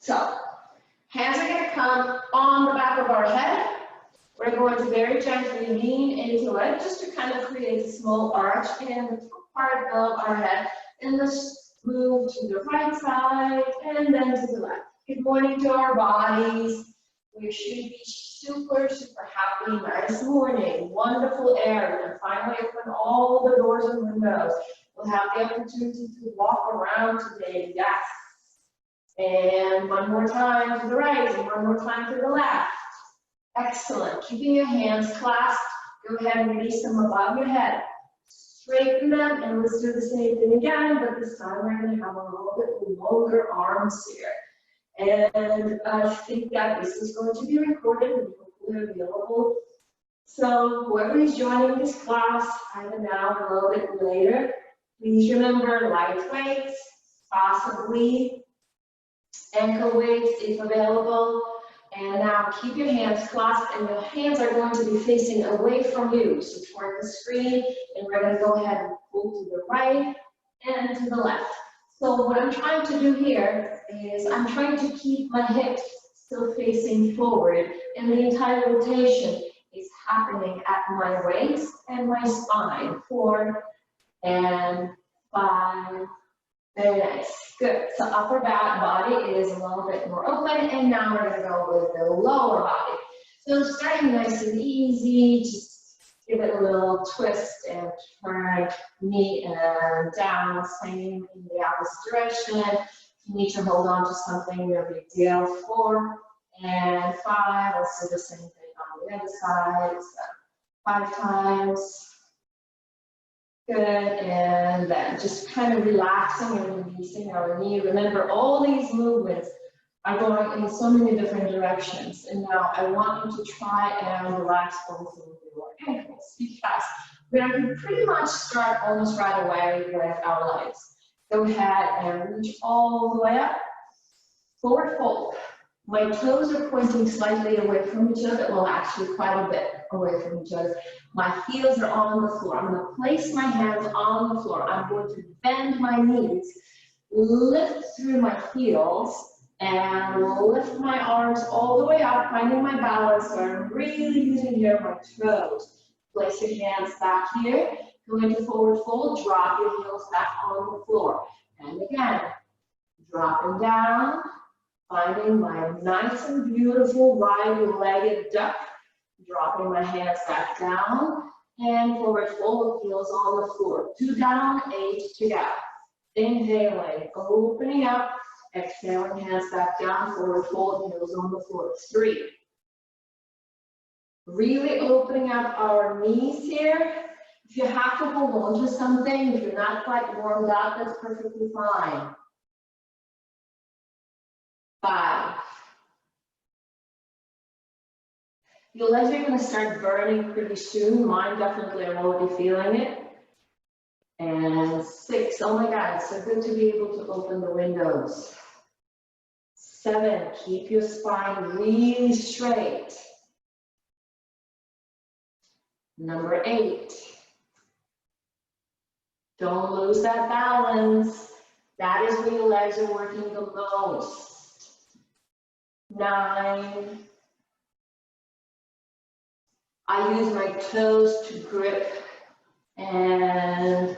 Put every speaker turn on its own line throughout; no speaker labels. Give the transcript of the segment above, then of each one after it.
So, hands are going to come on the back of our head. We're going to very gently lean into it just to kind of create a small arch in the top part of our head. And let's move to the right side and then to the left. Good morning to our bodies. We should be super, super happy. Nice morning. Wonderful air. We can finally open all the doors and windows. We'll have the opportunity to walk around today. Yes. And one more time to the right and one more time to the left. Excellent. Keeping your hands clasped. Go ahead and release them above your head. Straighten them, and let's do the same thing again, but this time we're going to have a little bit longer arms here. And I think that this is going to be recorded and hopefully available. So whoever is joining this class, either now or a little bit later, please remember light weights, possibly ankle weights if available. And now keep your hands clasped, and your hands are going to be facing away from you. So toward the screen, and we're going to go ahead and pull to the right and to the left. So what I'm trying to do here is I'm trying to keep my hips still facing forward, and the entire rotation is happening at my waist and my spine. 4 and 5. Very nice. Good. So upper back body is a little bit more open, and now we're going to go with the lower body. So starting nice and easy, just give it a little twist and turn knee and down, same in the opposite direction. If you need to hold on to something, no big deal. 4 and 5. Let's do the same thing on the other side. So 5 times. Good, and then just kind of relaxing and releasing our knee. Remember, all these movements are going in so many different directions. And now I want you to try and relax both of your ankles, because we're going to pretty much start almost right away with our legs. Go ahead and reach all the way up. Forward fold. My toes are pointing slightly away from each other, well, actually quite a bit away from each other. My heels are on the floor. I'm going to place my hands on the floor. I'm going to bend my knees, lift through my heels, and lift my arms all the way up, finding my balance. So I'm really using here my toes. Place your hands back here. Go into forward fold. Drop your heels back on the floor. And again, dropping down. Finding my nice and beautiful wide-legged duck, dropping my hands back down, and forward fold, heels on the floor. 2 down, 8 to go. Inhaling, opening up, exhaling, hands back down, forward fold, heels on the floor. 3. Really opening up our knees here. If you have to hold on to something, if you're not quite warmed up, that's perfectly fine. 5. Your legs are going to start burning pretty soon. Mine definitely, I'm already feeling it. And 6. Oh my God, it's so good to be able to open the windows. 7. Keep your spine really straight. Number 8. Don't lose that balance. That is where your legs are working the most. 9. I use my toes to grip. And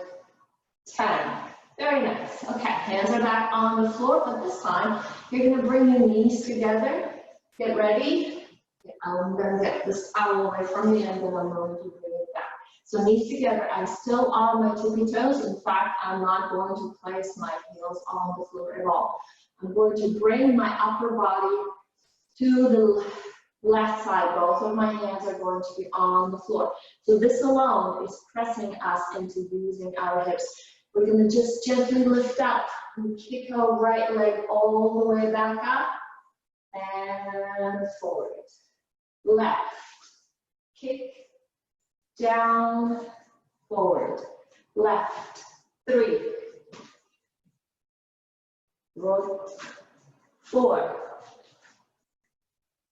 10. Very nice. Okay, hands are back on the floor, but this time you're going to bring your knees together. Get ready. I'm going to get this towel away from you, and then I'm going to bring it back. So knees together. I'm still on my tippy toes. In fact, I'm not going to place my heels on the floor at all. I'm going to bring my upper body to the left side. Both of my hands are going to be on the floor. So this alone is pressing us into using our hips. We're going to just gently lift up and kick our right leg all the way back up and forward. Left, kick, down, forward. Left, 3, roll, 4.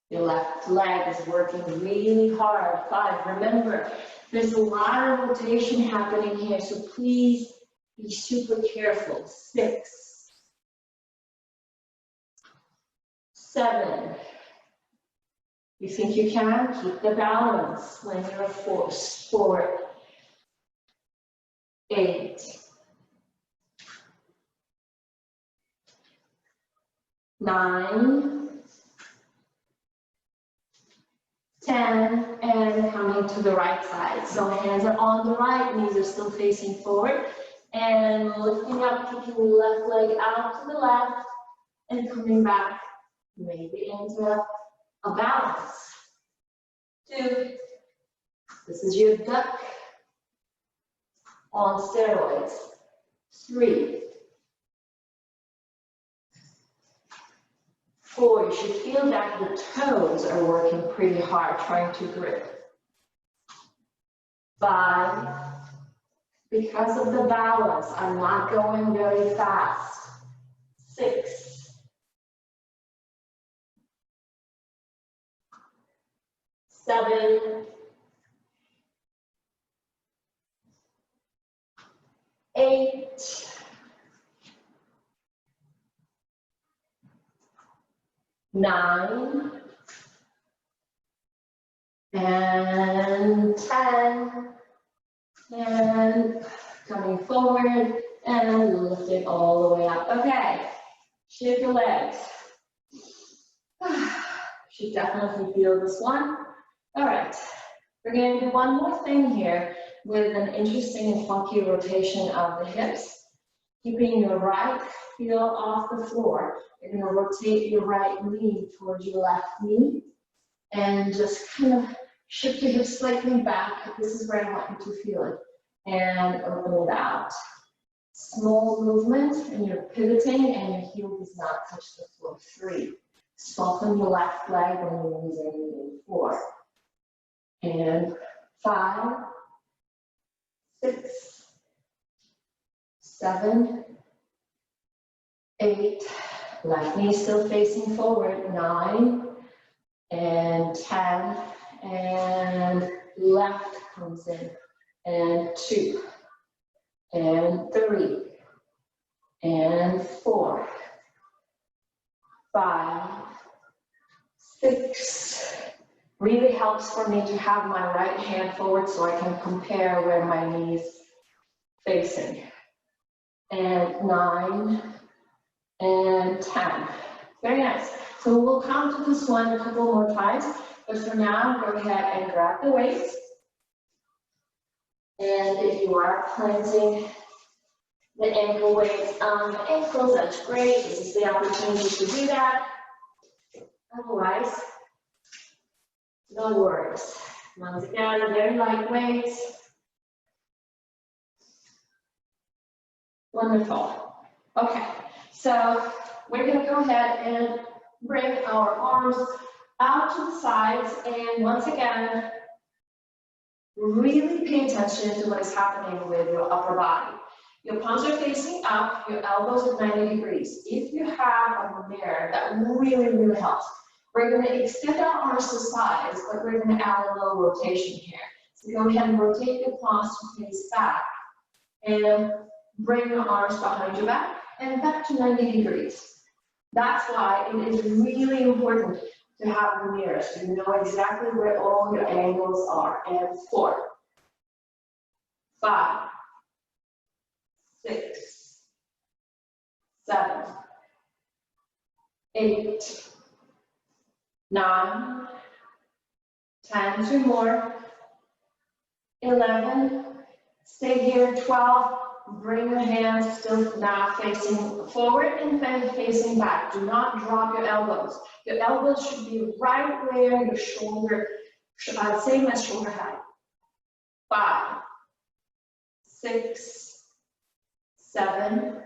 Your left leg is working really hard. 5. Remember, there's a lot of rotation happening here, so please be super careful. 6. 7. You think you can? Keep the balance when you're forced forward. 8. 9. 10, and coming to the right side. So hands are on the right, knees are still facing forward, and lifting up, kicking the left leg out to the left, and coming back, maybe into a balance. 2, this is your duck on steroids. 3, 4, you should feel that the toes are working pretty hard, trying to grip. 5, because of the balance, I'm not going very fast. 6, 7, 8, 9, and 10, and coming forward and lifting all the way up. Okay, shift your legs. Should definitely feel this one. All right, we're going to do one more thing here with an interesting and funky rotation of the hips. Keeping your right heel off the floor. You're going to rotate your right knee towards your left knee and just kind of shift your hips slightly back. This is where I want you to feel it. And open it out. Small movement, and you're pivoting, and your heel does not touch the floor. 3. Soften your left leg when your knees are moving. 4. And 5, 6, 7, 8, left knee still facing forward, 9, and 10, and left comes in, and 2, and 3, and 4, 5, 6. Really helps for me to have my right hand forward so I can compare where my knees facing. And 9, and 10. Very nice. So we'll come to this one a couple more times, but for now, go ahead and grab the weights. And if you are planting the ankle weights on the ankles, that's great. This is the opportunity to do that. Otherwise, no worries. Once again, very light weights. Wonderful. Okay, so we're going to go ahead and bring our arms out to the sides, and once again, really pay attention to what is happening with your upper body. Your palms are facing up, your elbows at 90 degrees. If you have a mirror, that really, really helps. We're going to extend our arms to sides, but we're going to add a little rotation here. So go ahead and rotate your palms to face back, and bring your arms behind your back and back to 90 degrees. That's why it is really important to have the mirror so you know exactly where all your angles are. And 4, 5, 6, 7, 8, 9, 10, 2 more, 11, stay here, 12, bring your hands still now facing forward and then facing back. Do not drop your elbows. Your elbows should be right where your shoulder, same as shoulder height. 5, 6, 7,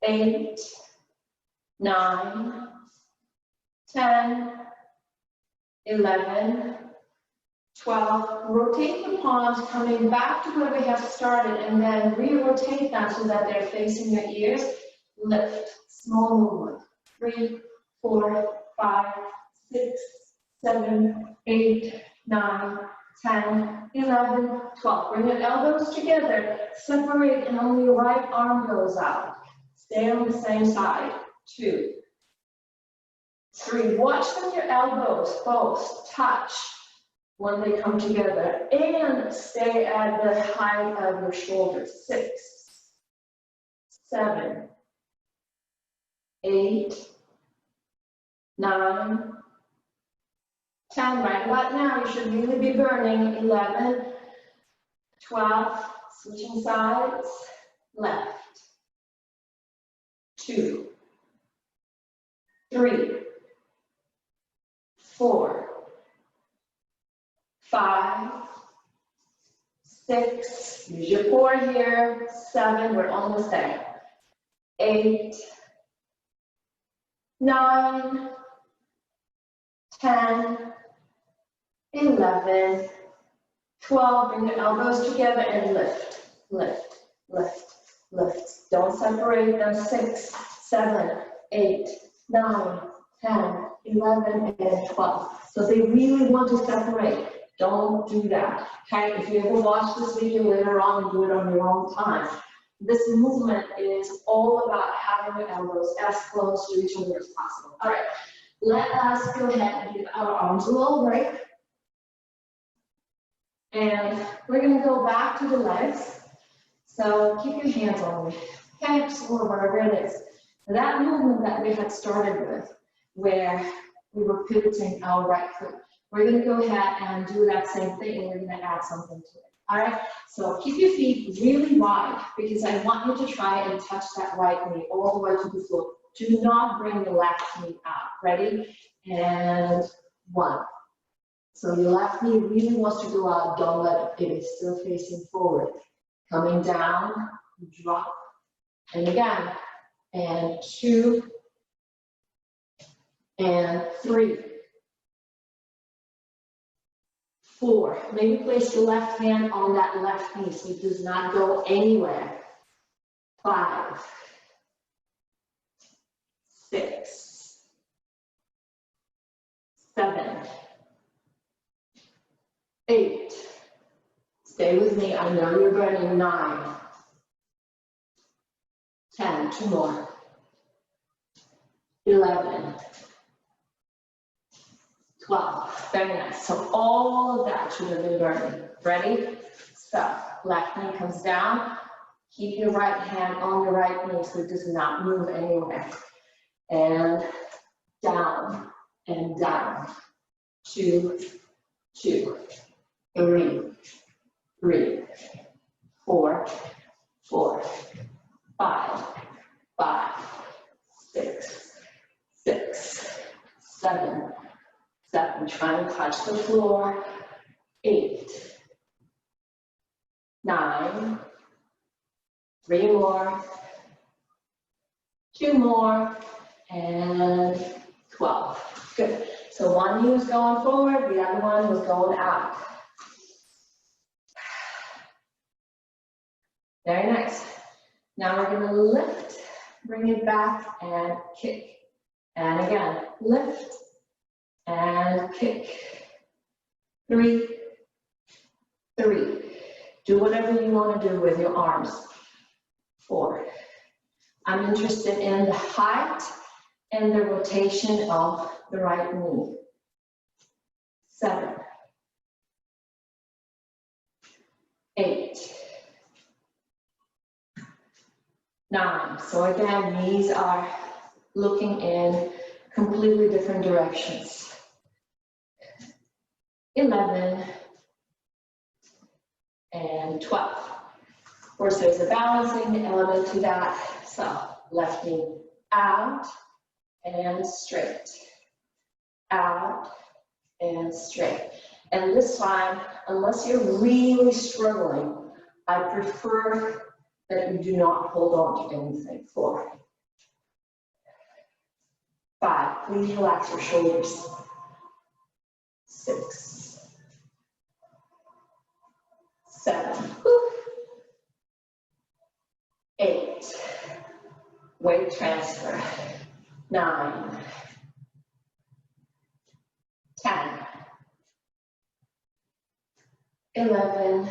8, 9, 10, 11, 12, rotate the palms coming back to where we have started and then re-rotate them so that they're facing your ears. Lift, small movement. 3, 4, 5, 6, 7, 8, 9, 10, 11, 12. Bring your elbows together, separate, and only your right arm goes out. Stay on the same side. 2, 3, watch when your elbows both touch when they come together and stay at the height of your shoulders. 6, 7, 8, 9, 10. Right about now, you should really be burning. 11, 12, switching sides, left. 2, 3, 4, 5, 6, use your core here, 7, we're almost there, 8, 9, 10, 11, 12, bring your elbows together and lift, lift, lift, lift. Don't separate them, 6, 7, 8, 9, 10, 11, and 12. So they really want to separate. Don't do that. Okay, if you ever watch this video later on and do it on your own time, this movement is all about having your elbows as close to each other as possible. All right, let us go ahead and give our arms a little break. And we're going to go back to the legs. So keep your hands on the hips or wherever it is. That movement that we had started with, where we were pivoting our right foot, we're going to go ahead and do that same thing, and we're going to add something to it. All right, so keep your feet really wide, because I want you to try and touch that right knee all the way to the floor. Do not bring the left knee out. Ready? And 1. So your left knee really wants to go out. Don't let it. It is still facing forward. Coming down, drop, and again, and 2, and 3, 4. Maybe place your left hand on that left knee so it does not go anywhere. 5, 6, 7, 8. Stay with me. I know you're burning. 9, 10. 2 more. 11, 12. Very nice. So all of that should have been burning. Ready? So left knee comes down. Keep your right hand on your right knee so it does not move anywhere. And down and down. 2, 2, 3, 3, 4, 4, 5, 5, 6, 6, 7, 7. Try and touch the floor. 8, 9, 3 more, 2 more, and 12. Good. So one knee was going forward, the other one was going out. Very nice. Now we're going to lift, bring it back, and kick. And again, lift and kick. 3, 3. Do whatever you want to do with your arms. 4. I'm interested in the height and the rotation of the right knee. 7, 8, 9. So again, knees are looking in completely different directions. 11 and 12. Of course, there's a balancing element to that. So left knee out and straight, out and straight. And this time, unless you're really struggling, I prefer that you do not hold on to anything. 4, 5, please relax your shoulders. 6, 7, 8, weight transfer. 9, 10, 11,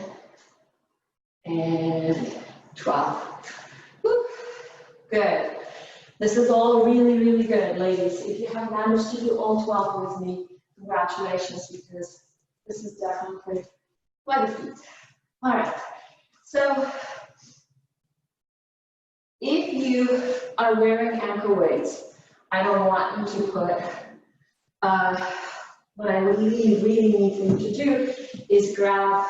and 12. Good. This is all really, really good, ladies. If you have managed to do all 12 with me, congratulations, because this is definitely quite a feat. All right, so if you are wearing ankle weights, I don't want you to put, what I really, really need for you to do is grab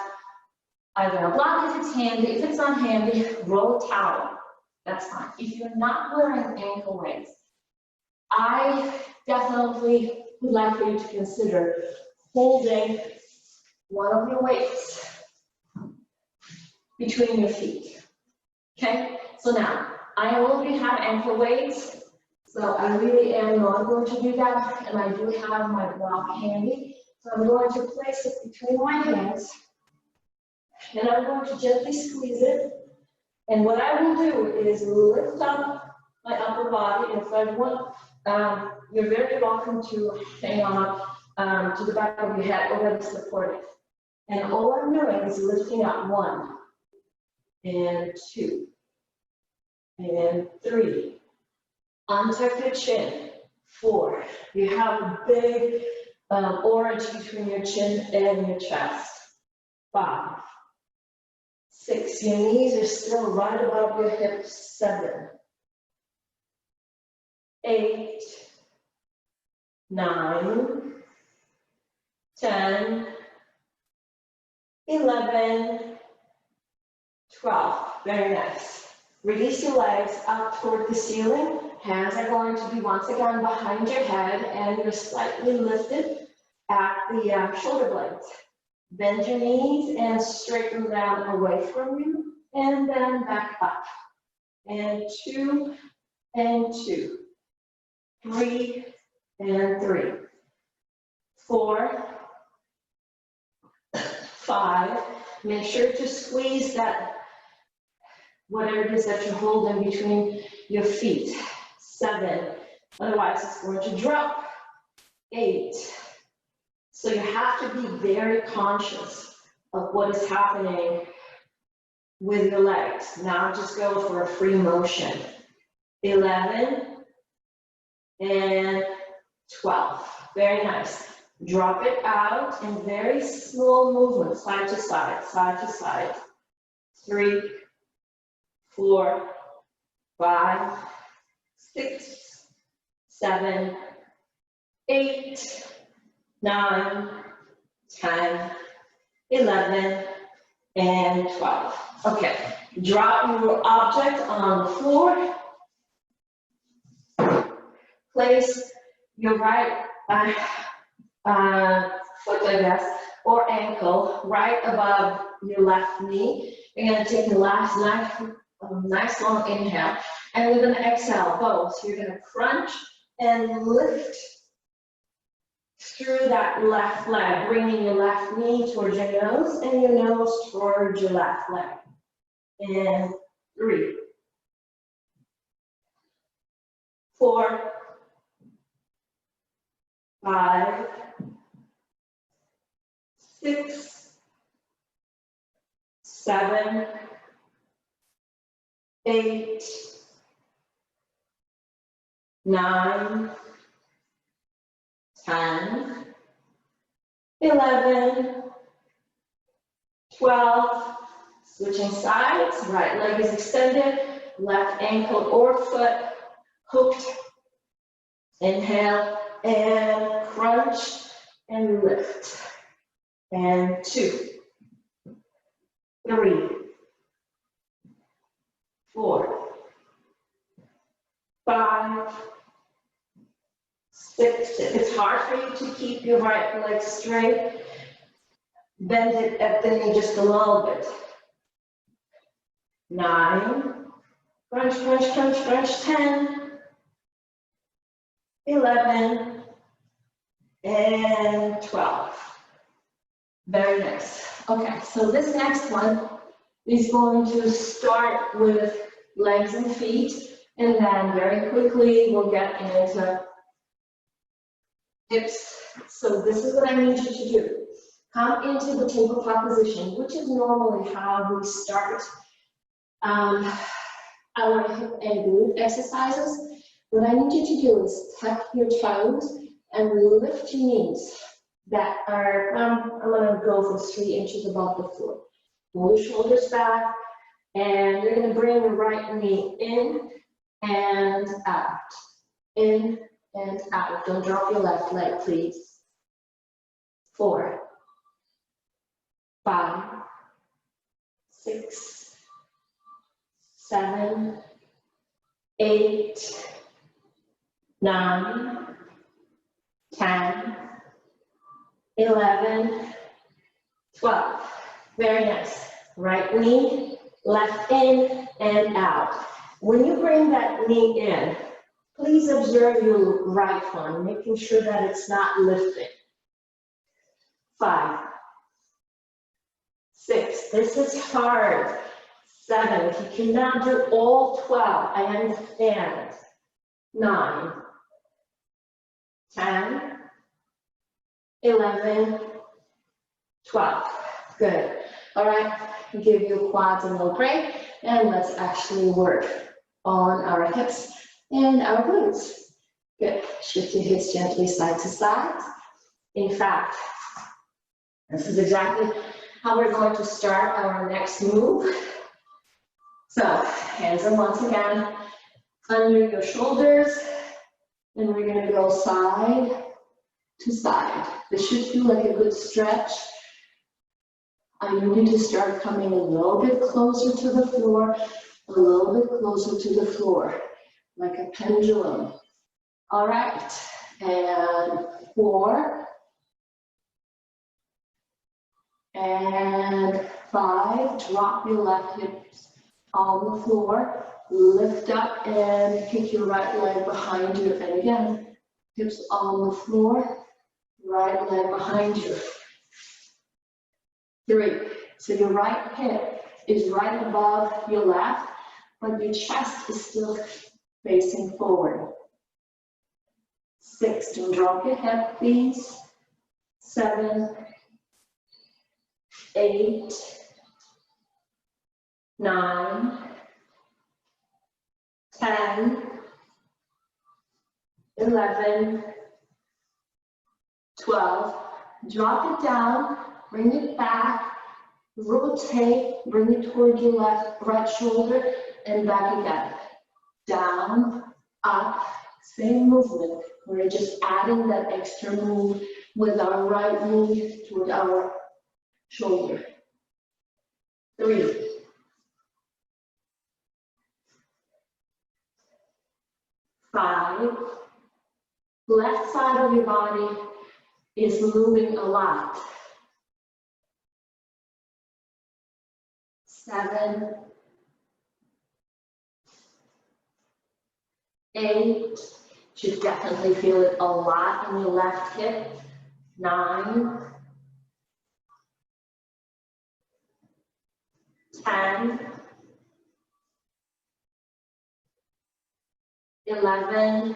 either a block if it's handy. If it's not handy, roll a towel. That's fine. If you're not wearing ankle weights, I definitely would like for you to consider holding one of your weights between your feet. Okay? So now, I already have ankle weights, so I really am not going to do that, and I do have my block handy. So I'm going to place it between my hands, and I'm going to gently squeeze it. And what I will do is lift up my upper body. And if I want, you're very welcome to hang on to the back of your head or let it support it. And all I'm doing is lifting up 1, and 2, and 3. Untuck your chin. 4. You have a big orange between your chin and your chest. 5. 6. Your knees are still right above your hips. 7. 8. 9. 10. 11. 12. Very nice. Release your legs up toward the ceiling. Hands are going to be once again behind your head, and you're slightly lifted at the shoulder blades. Bend your knees and straighten them away from you, and then back up. And 2, and 2. 3, and 3. 4, 5. Make sure to squeeze that, whatever it is that you're holding between your feet. 7. Otherwise, it's going to drop. 8. So you have to be very conscious of what is happening with your legs. Now just go for a free motion. 11 and 12. Very nice. Drop it out in very slow movement, side to side, side to side. 3, 4, 5, 6, 7, 8, 9, 10, 11, and 12. Okay, drop your object on the floor. Place your right foot, I guess, or ankle right above your left knee. You're going to take the last nice long inhale, and we're going to exhale both. You're going to crunch and lift through that left leg, bringing your left knee towards your nose and your nose towards your left leg. And 3, 4, 5, 6, 7, 8, 9, 10, 11, 12, switching sides, right leg is extended, left ankle or foot hooked. Inhale and crunch and lift. And 2, 3, 4, 5, 6. If it's hard for you to keep your right leg straight, bend it at the knee just a little bit. 9, crunch, crunch, crunch, crunch. 10, 11, and 12. Very nice. Okay, so this next one is going to start with legs and feet, and then very quickly we'll get into hips. So this is what I need you to do. Come into the tabletop position, which is normally how we start our hip and glute exercises. What I need you to do is tuck your toes and lift your knees that are, I'm gonna go for 3 inches above the floor. Pull your shoulders back, and you're gonna bring your right knee in and out. In and out. Don't drop your left leg, please. 4, 5, 6, 7, 8, 9, 10, 11, 12. Very nice. Right knee, left in and out. When you bring that knee in, please observe your right one, making sure that it's not lifting. 5, 6, this is hard. 7, if you cannot do all 12, I understand. 9, 10, 11, 12. Good. All right, give your quads a little break, and let's actually work on our hips and our glutes. Good. Shift your hips gently side to side. In fact, this is exactly how we're going to start our next move. So, hands are once again under your shoulders, and we're going to go side to side. This should feel like a good stretch. I need you to start coming a little bit closer to the floor, a little bit closer to the floor, like a pendulum. All right, and 4, and 5, drop your left hips on the floor, lift up and kick your right leg behind you, and again, hips on the floor, right leg behind you. 3, so your right hip is right above your left, but your chest is still facing forward. 6, don't drop your head, please. 7, 8, 9, 10, 11, 12. Drop it down, bring it back, rotate, bring it toward your right shoulder, and back again. Down, up, same movement. We're just adding that extra move with our right knee toward our shoulder. 3, 5, left side of your body is moving a lot. 7, 8, should definitely feel it a lot in your left hip. 9, 10, 11,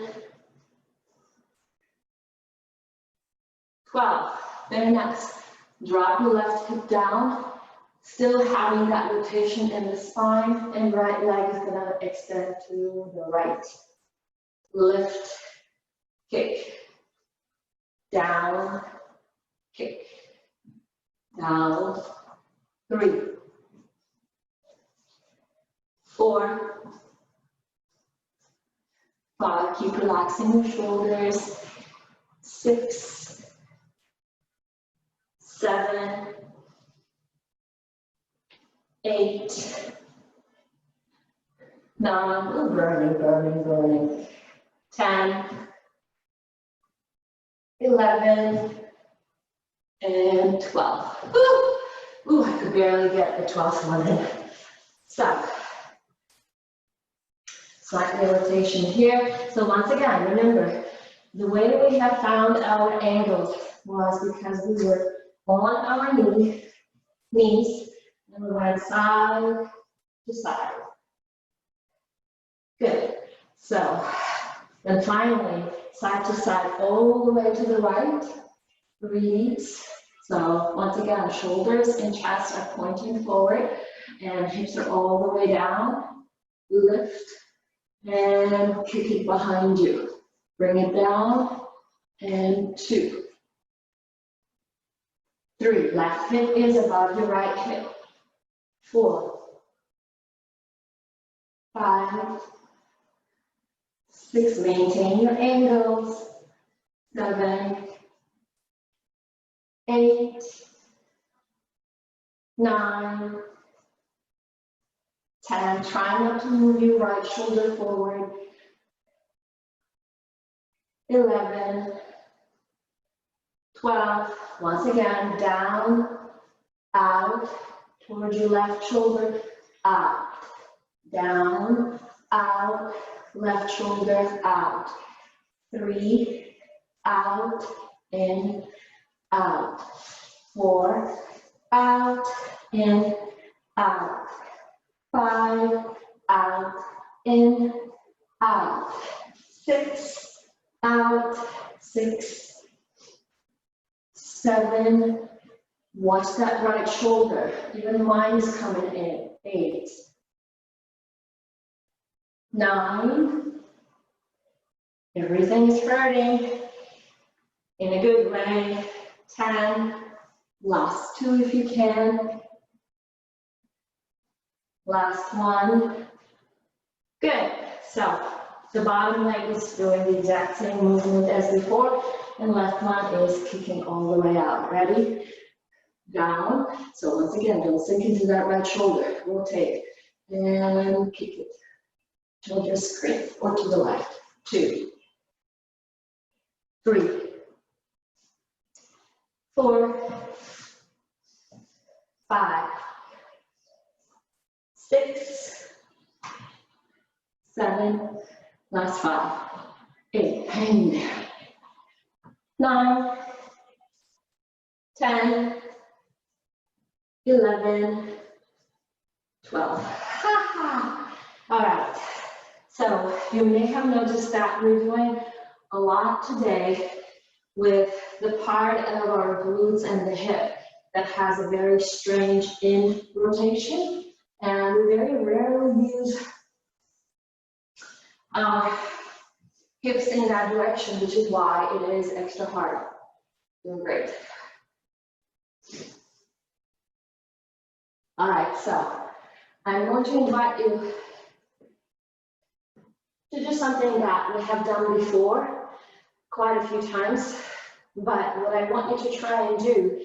12. Very nice. Drop your left hip down, still having that rotation in the spine, and right leg is going to extend to the right. Lift, kick, down, kick, down. 3, 4, 5, keep relaxing your shoulders. 6, 7, 8, 9, oh, burning. 10, 11, and 12. Ooh, I could barely get the 12th one in. So, slight rotation here. So once again, remember, the way we have found our angles was because we were on our knees, and we went side to side. Good. So, then finally, side to side, all the way to the right. Breathe. So once again, shoulders and chest are pointing forward, and hips are all the way down. Lift and kick it behind you. Bring it down, and 2, 3. Left hip is above your right hip. 4, 5, 6. Maintain your angles. 7, 8, 9, 10. Try not to move your right shoulder forward. 11, 12. Once again, down, out, towards your left shoulder, out, down, out, left shoulder, out. 3, out, in, out. 4, out, in, out. 5, out, in, out. 6, out, 6, 7. Watch that right shoulder. Even mine is coming in. 8, 9. Everything is hurting in a good way. 10. Last 2 if you can. Last 1. Good. So the bottom leg is doing the exact same movement as before, and left one is kicking all the way out. Ready? Down. So once again, don't sink into that right shoulder. Rotate and kick it till your screen or to the left. 2, 3, 4, 5, 6, 7, last 5, 8, hang there. 9, 10, 11, 12. All right. So you may have noticed that we're doing a lot today with the part of our glutes and the hip that has a very strange in rotation, and we very rarely use our hips in that direction, which is why it is extra hard. Doing great. All right, so I'm going to invite you to do something that we have done before quite a few times, but what I want you to try and do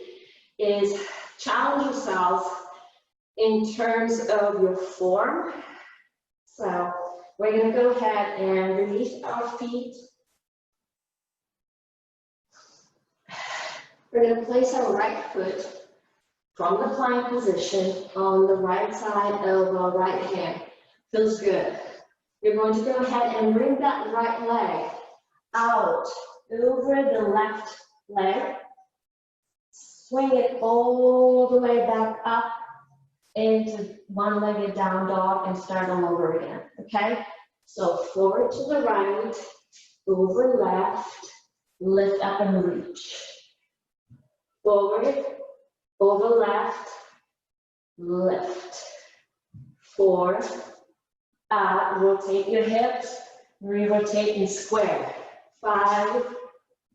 is challenge yourselves in terms of your form. So we're going to go ahead and release our feet. We're going to place our right foot from the plank position on the right side of our right hand. Feels good. You're going to go ahead and bring that right leg out over the left leg. Swing it all the way back up into one-legged down dog and start all over again, okay? So forward to the right, over left, lift up and reach. Forward, over left, lift. 4, rotate your hips, re-rotate and square. 5,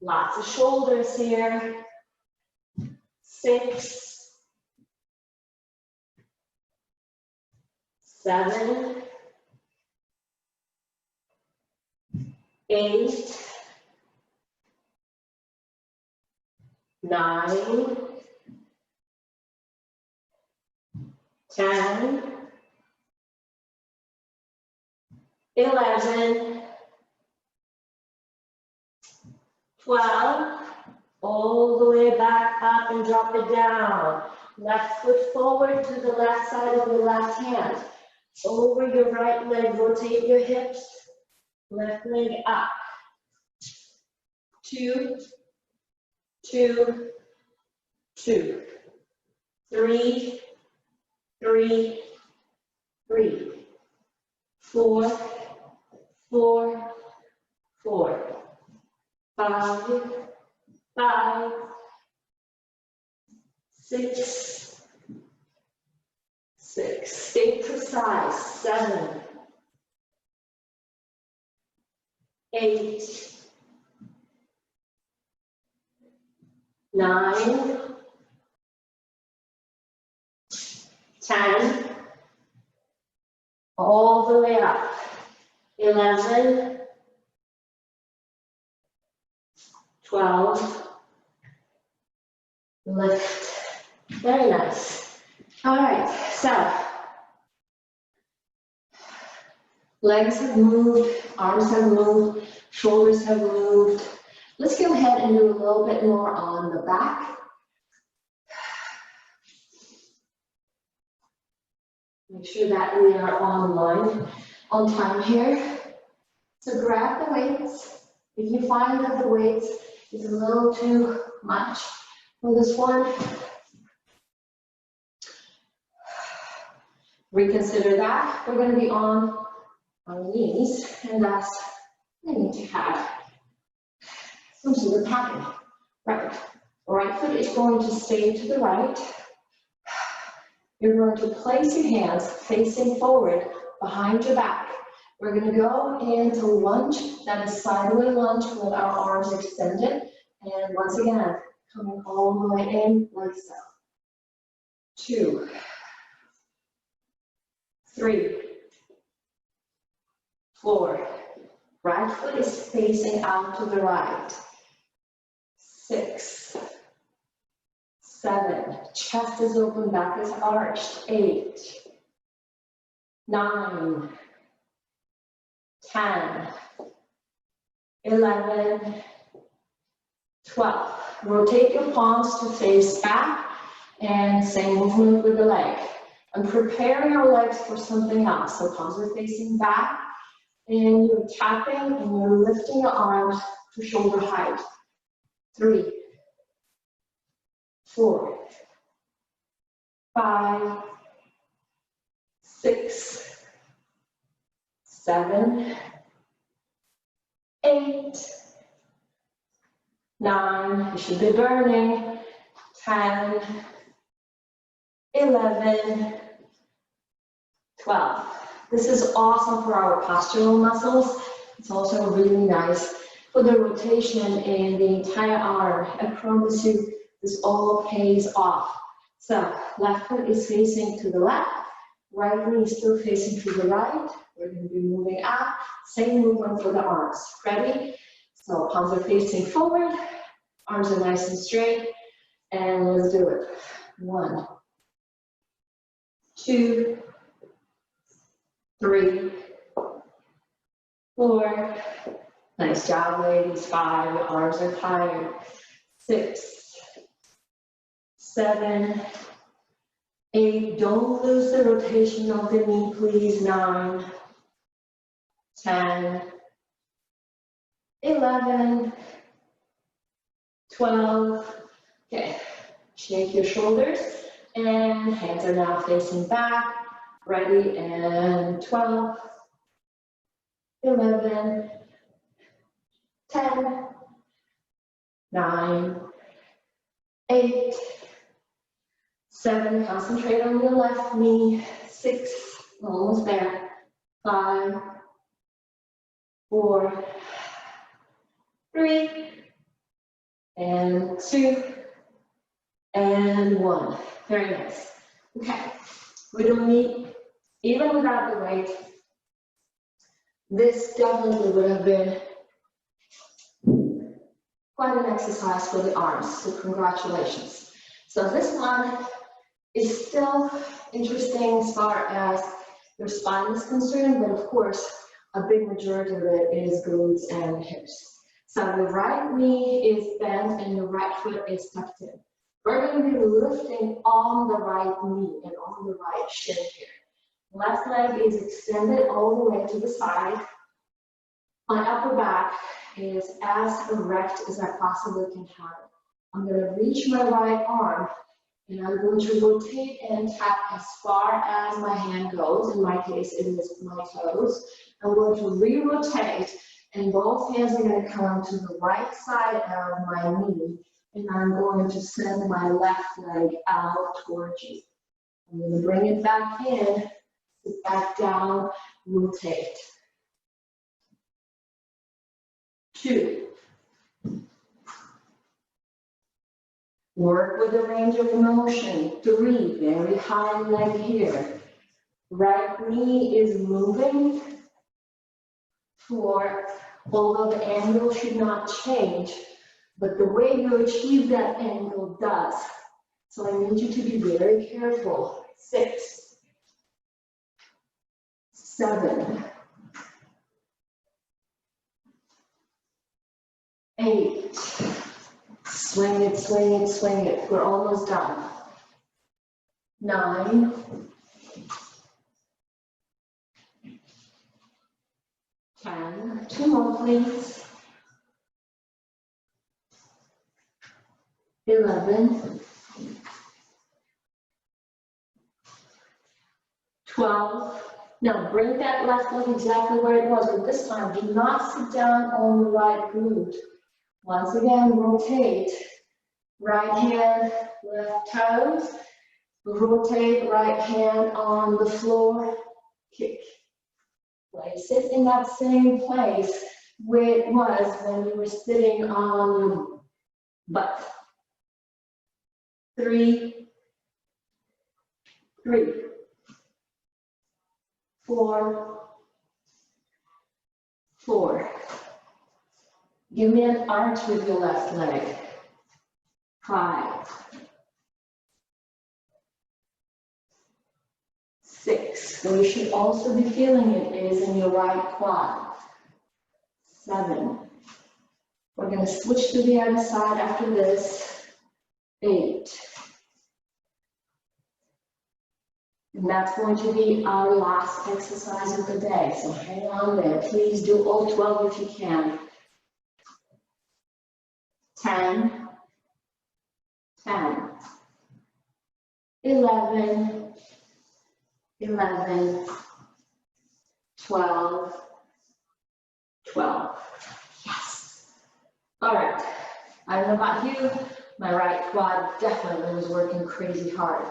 lots of shoulders here. 6, 7, 8, 9, 10, 11, 12, all the way back up and drop it down. Left foot forward to the left side of your left hand. Over your right leg, rotate your hips. Left leg up. 2, 2, 2. 3, 3, 3. 4, 4, 4. 5, 5, 6, 6. Stay precise. 7, 8, 9, 10, all the way up. 11, 12, lift. Very nice. All right, so legs have moved, arms have moved, shoulders have moved. Let's go ahead and do a little bit more on the back. Make sure that we are on time here. So grab the weights. If you find that the weights is a little too much for this one, reconsider that. We're going to be on our knees, and thus we need to have some sort of pattern. Right foot is going to stay to the right. You're going to place your hands facing forward behind your back. We're going to go into lunge, that is sideways lunge with our arms extended. And once again, coming all the way in like so. 2, 3, 4. Right foot is facing out to the right. 6, 7. Chest is open, back is arched. 8, 9, 10, 11, 12. Rotate your palms to face back and same movement with the leg. I'm preparing our legs for something else. So palms are facing back and you're tapping and you're lifting your arms to shoulder height. 3, 4, 5, 6, 7, 8, 9, you should be burning, 10, 11, 12. This is awesome for our postural muscles. It's also really nice for the rotation in the entire arm. I promise you, this all pays off. So, left foot is facing to the left, right knee is still facing to the right. We're going to be moving up. Same movement for the arms. Ready? So, palms are facing forward, arms are nice and straight, and let's do it. 1, 2, 3, 4. Nice job, ladies. 5, your arms are tired. 6, 7, 8. Don't lose the rotation of the knee, please. 9, 10, 11, 12. Okay, shake your shoulders and hands are now facing back. Ready, and 12, 11, 10, 9, 8, 7, concentrate on your left knee. 6, almost there. 5, 4, 3, and 2, and 1. Very nice. Okay, we don't need, even without the weight, this definitely would have been quite an exercise for the arms, so congratulations. So this one is still interesting as far as your spine is concerned, but of course, a big majority of it is glutes and hips. So the right knee is bent and your right foot is tucked in. We're going to be lifting on the right knee and on the right shin here. Left leg is extended all the way to the side. My upper back is as erect as I possibly can have it. I'm going to reach my right arm and I'm going to rotate and tap as far as my hand goes. In my case, it is my toes. I'm going to re-rotate and both hands are going to come to the right side of my knee and I'm going to send my left leg out towards you. I'm going to bring it back in, sit back down, rotate. 2. Work with the range of motion. 3, very high leg here. Right knee is moving forward, although the angle should not change, but the way you achieve that angle does. So I need you to be very careful. 6, 7, 8. Swing it, swing it, swing it. We're almost done. 9. 10. 2 more, please. 11. 12. Now bring that left leg exactly where it was, but this time do not sit down on the right glute. Once again, rotate. Right hand, left toes. Rotate, right hand on the floor. Kick. Place it in that same place where it was when you were sitting on your butt. 3, 3, 4, 4. Give me an arch with your left leg. 5, 6. Where you should also be feeling it is in your right quad. 7. We're going to switch to the other side after this. 8. And that's going to be our last exercise of the day. So hang on there. Please do all 12 if you can. 10, 10, 11, 11, 12, 12. Yes. All right. I don't know about you, my right quad definitely was working crazy hard.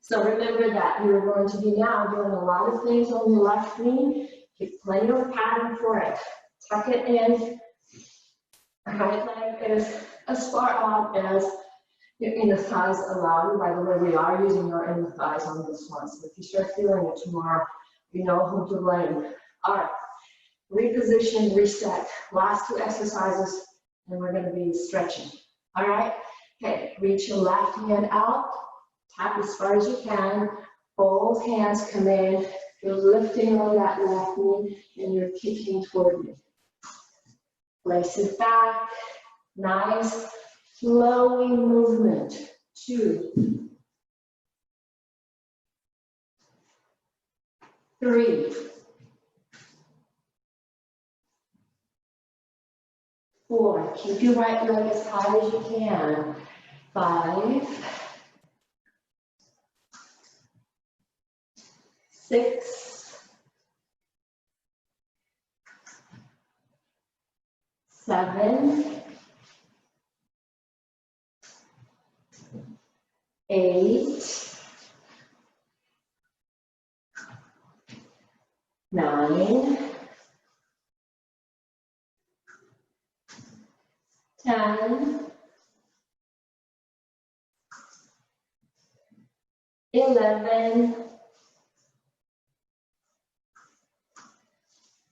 So remember that you're going to be now doing a lot of things on your left knee. Get plenty of padding for it. Tuck it in. Right leg is as far out as your inner thighs allow you. By the way, we are using our inner thighs on this one. So if you start feeling it tomorrow, you know who to blame. All right. Reposition, reset. Last 2 exercises, and we're going to be stretching. All right. Okay. Reach your left hand out. Tap as far as you can. Both hands come in. You're lifting on that left knee, and you're kicking toward me. Place it back. Nice, flowing movement. 2, 3, 4. Keep your right leg as high as you can. 5, 6, 7, 8, 9, 10, 11,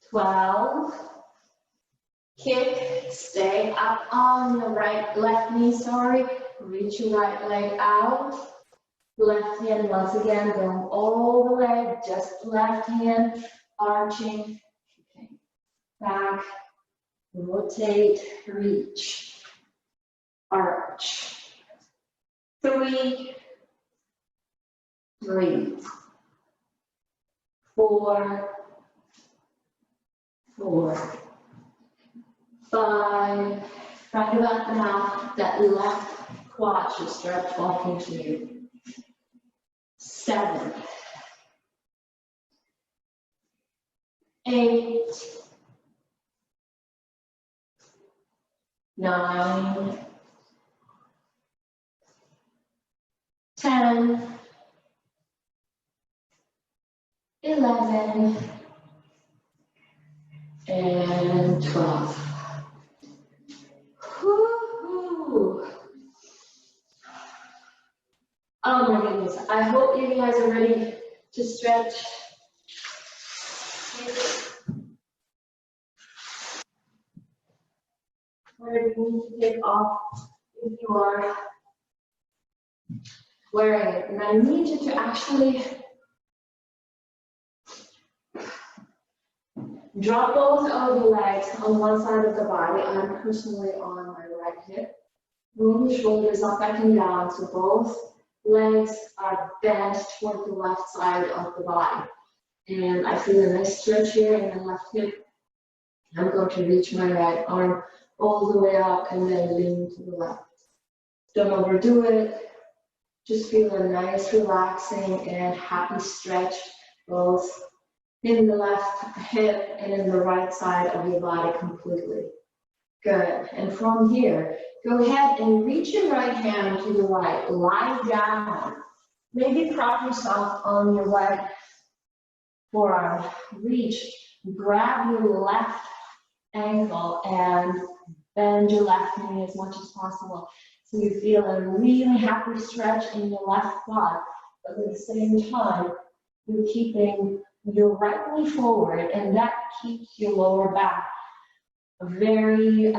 12, kick, stay up on your left knee, sorry. Reach your right leg out. Left hand once again, going all the way, just left hand, arching, kicking. Back, rotate, reach, arch. 3, 3, 4, 4, 5. Right about now, that left quad should start talking to you. 7, 8, 9, 10, 11, and 12. goodness. I hope you guys are ready to stretch. Whatever you need to take off if you are wearing it. And I need you to actually drop both of your legs on one side of the body. I'm personally on my right hip. Move your shoulders up, back and down, so both legs are bent toward the left side of the body. And I feel a nice stretch here in the left hip. I'm going to reach my right arm all the way up and then lean to the left. Don't overdo it. Just feel a nice, relaxing, and happy stretch, both in the left hip and in the right side of your body completely. Good. And from here, go ahead and reach your right hand to the right. Lie down. Maybe prop yourself on your right forearm. Reach. Grab your left ankle and bend your left knee as much as possible. So you feel a really happy stretch in your left quad, but at the same time, you're keeping your right knee forward, and that keeps your lower back very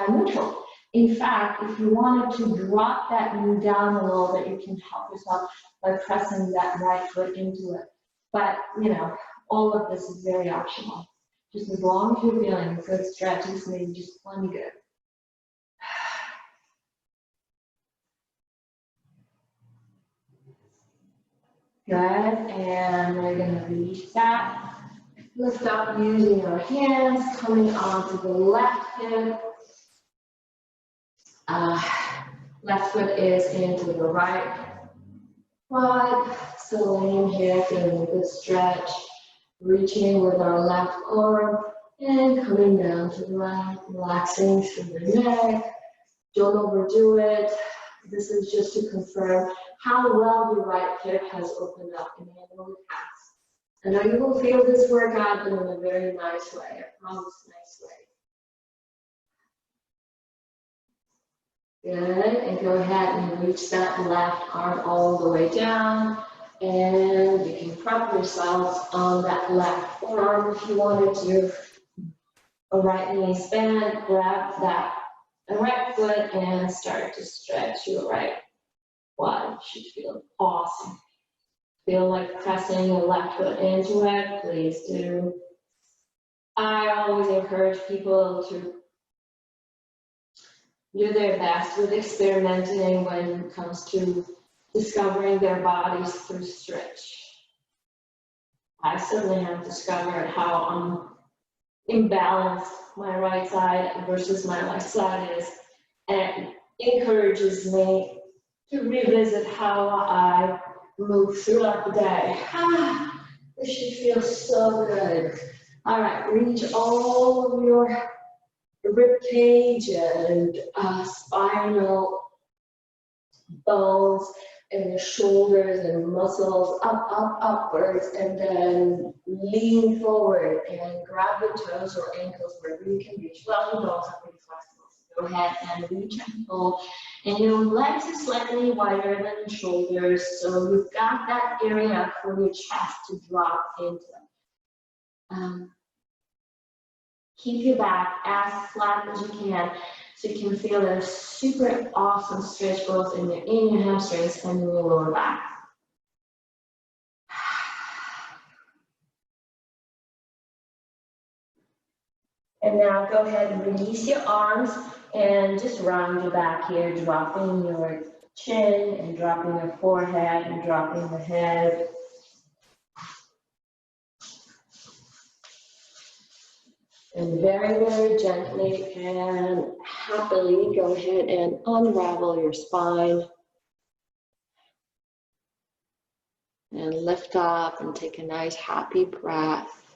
neutral. In fact, if you wanted to drop that knee down a little bit, you can help yourself by pressing that right foot into it. But, you know, all of this is very optional. Just as long as you're feeling a good stretch, it's maybe just plenty good. Good, and we're gonna reach that. Lift up using our hands, coming onto the left hip. Left foot is into the right quad. So lean here, feeling a good stretch. Reaching with our left arm and coming down to the right, relaxing through the neck. Don't overdo it. This is just to confirm how well your right hip has opened up, and I know it has. I know you will feel this workout, but in a very nice way, I promise, nice way. Good, and go ahead and reach that left arm all the way down, and you can prop yourself on that left forearm if you wanted to. A right knee is bent, grab that right foot and start to stretch your right quad. Should feel awesome. Feel like pressing your left foot into it, please do. I always encourage people to do their best with experimenting when it comes to discovering their bodies through stretch. I certainly have discovered how imbalanced my right side versus my left side is, and it encourages me to revisit how I move throughout the day. This should feel so good. All right, reach all of your rib cage and spinal bones and your shoulders and muscles upwards, and then lean forward and grab your toes or ankles wherever you can reach. Well, the bones are pretty flexible, so go ahead and reach and pull. And your legs are slightly wider than your shoulders, so you've got that area for your chest to drop into. Keep your back as flat as you can, so you can feel a super awesome stretch both in your hamstrings and in your lower back. And now go ahead and release your arms and just round your back here, dropping your chin and dropping your forehead and dropping the head. And very, very gently and happily go ahead and unravel your spine. And lift up and take a nice happy breath.